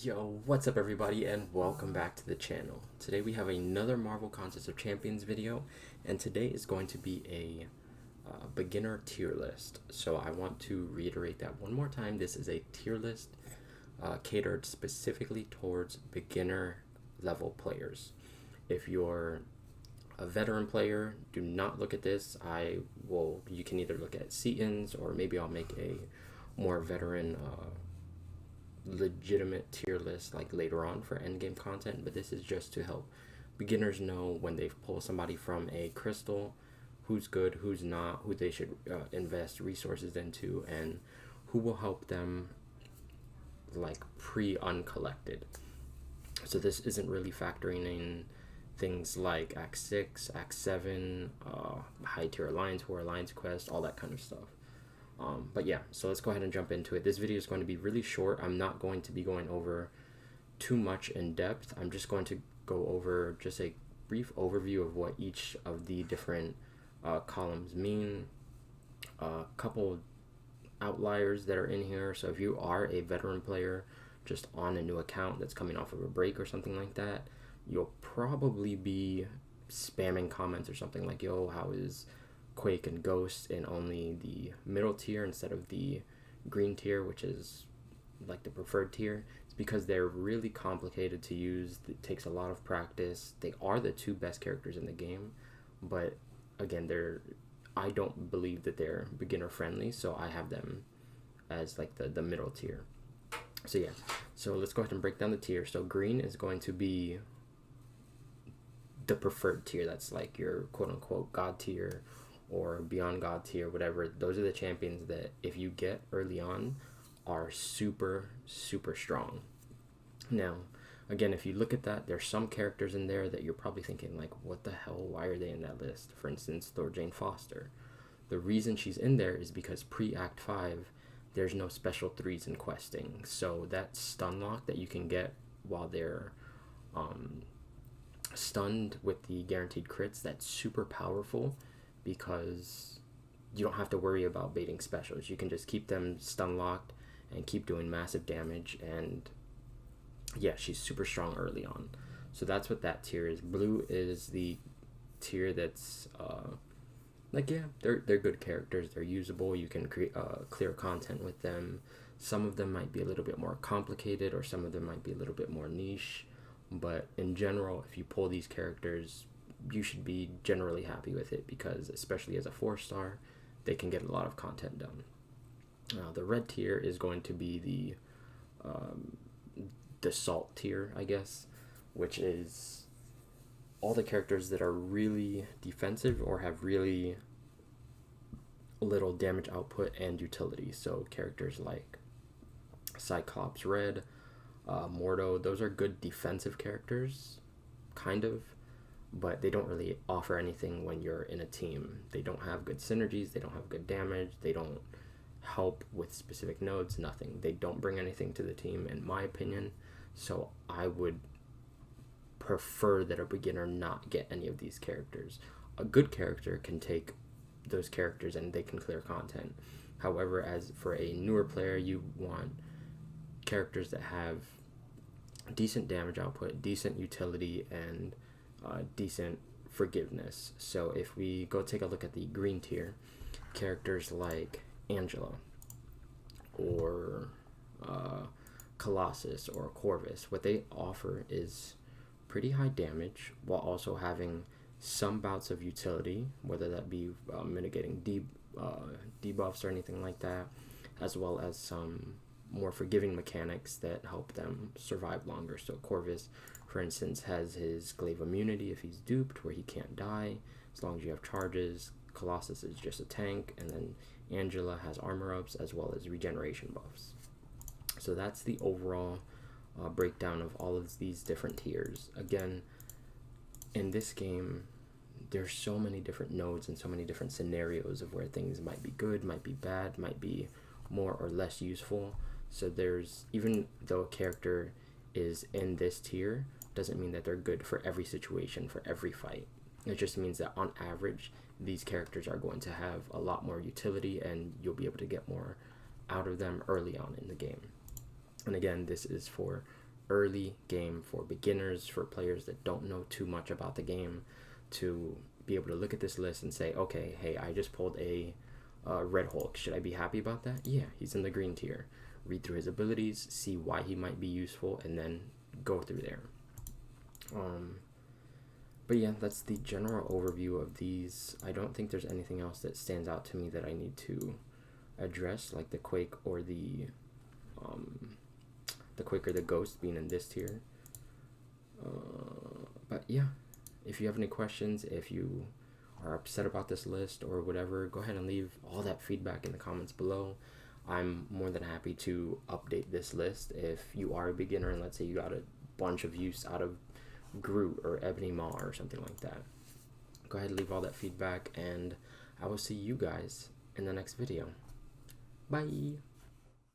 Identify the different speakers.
Speaker 1: Yo, what's up everybody and welcome back to the channel. Today we have another Marvel Contest of Champions video, and today is going to be a beginner tier list. So I want to reiterate that one more time. This is a tier list catered specifically towards beginner level players. If you're a veteran player, do not look at this. You can either look at Seatons, or maybe I'll make a more veteran legitimate tier list like later on for endgame content, but this is just to help beginners know when they pull somebody from a crystal, who's good, who's not, who they should invest resources into, and who will help them like pre-uncollected. So this isn't really factoring in things like Act 6, Act 7, high tier alliance war, alliance quest, all that kind of stuff. But yeah, so let's go ahead and jump into it. This video is going to be really short. I'm not going to be going over too much in depth. I'm just going to go over just a brief overview of what each of the different columns mean. A couple outliers that are in here. So if you are a veteran player just on a new account that's coming off of a break or something like that, you'll probably be spamming comments or something like, yo, how is Quake and Ghost in only the middle tier instead of the green tier, which is like the preferred tier? It's because they're really complicated to use. It takes a lot of practice. They are the two best characters in the game, but again, I don't believe that they're beginner friendly, so I have them as like the middle tier. So yeah, so let's go ahead and break down the tier. So green is going to be the preferred tier. That's like your quote unquote god tier or beyond god tier, whatever. Those are the champions that if you get early on are super strong. Now again, if you look at that, there's some characters in there that you're probably thinking like, what the hell, why are they in that list? For instance, Thor Jane Foster. The reason she's in there is because pre-act 5 there's no special 3s in questing, so that stun lock that you can get while they're stunned with the guaranteed crits, that's super powerful because you don't have to worry about baiting specials. You can just keep them stun locked and keep doing massive damage, and yeah, she's super strong early on. So that's what that tier is. Blue is the tier that's like, yeah, they're good characters, they're usable, you can create clear content with them. Some of them might be a little bit more complicated, or some of them might be a little bit more niche, but in general, if you pull these characters, you should be generally happy with it, because especially as a 4-star, they can get a lot of content done. The red tier is going to be the salt tier, I guess, which is all the characters that are really defensive or have really little damage output and utility. So characters like Cyclops Red, Mordo, those are good defensive characters, kind of, but they don't really offer anything when you're in a team. They don't have good synergies, they don't have good damage, they don't help with specific nodes, nothing. They don't bring anything to the team, in my opinion, so I would prefer that a beginner not get any of these characters. A good character can take those characters and they can clear content. However, as for a newer player, you want characters that have decent damage output, decent utility, and decent forgiveness. So if we go take a look at the green tier, characters like Angela or Colossus or Corvus, what they offer is pretty high damage while also having some bouts of utility, whether that be mitigating debuffs or anything like that, as well as some more forgiving mechanics that help them survive longer. So Corvus, for instance, has his glaive immunity if he's duped, where he can't die as long as you have charges. Colossus is just a tank, and then Angela has armor ups as well as regeneration buffs. So that's the overall breakdown of all of these different tiers. Again, in this game, there's so many different nodes and so many different scenarios of where things might be good, might be bad, might be more or less useful. So there's, even though a character is in this tier, doesn't mean that they're good for every situation, for every fight. It just means that on average, these characters are going to have a lot more utility and you'll be able to get more out of them early on in the game. And again, this is for early game for beginners, for players that don't know too much about the game, to be able to look at this list and say, okay, hey, I just pulled a Red Hulk. Should I be happy about that? Yeah, he's in the green tier. Read through his abilities, see why he might be useful, and then go through there. But yeah, that's the general overview of these. I don't think there's anything else that stands out to me that I need to address, like the Quake or the Quake or the Ghost being in this tier. But yeah, if you have any questions, if you are upset about this list or whatever, go ahead and leave all that feedback in the comments below. I'm more than happy to update this list. If you are a beginner and let's say you got a bunch of use out of Groot or Ebony Maw or something like that, go ahead and leave all that feedback, and I will see you guys in the next video. Bye!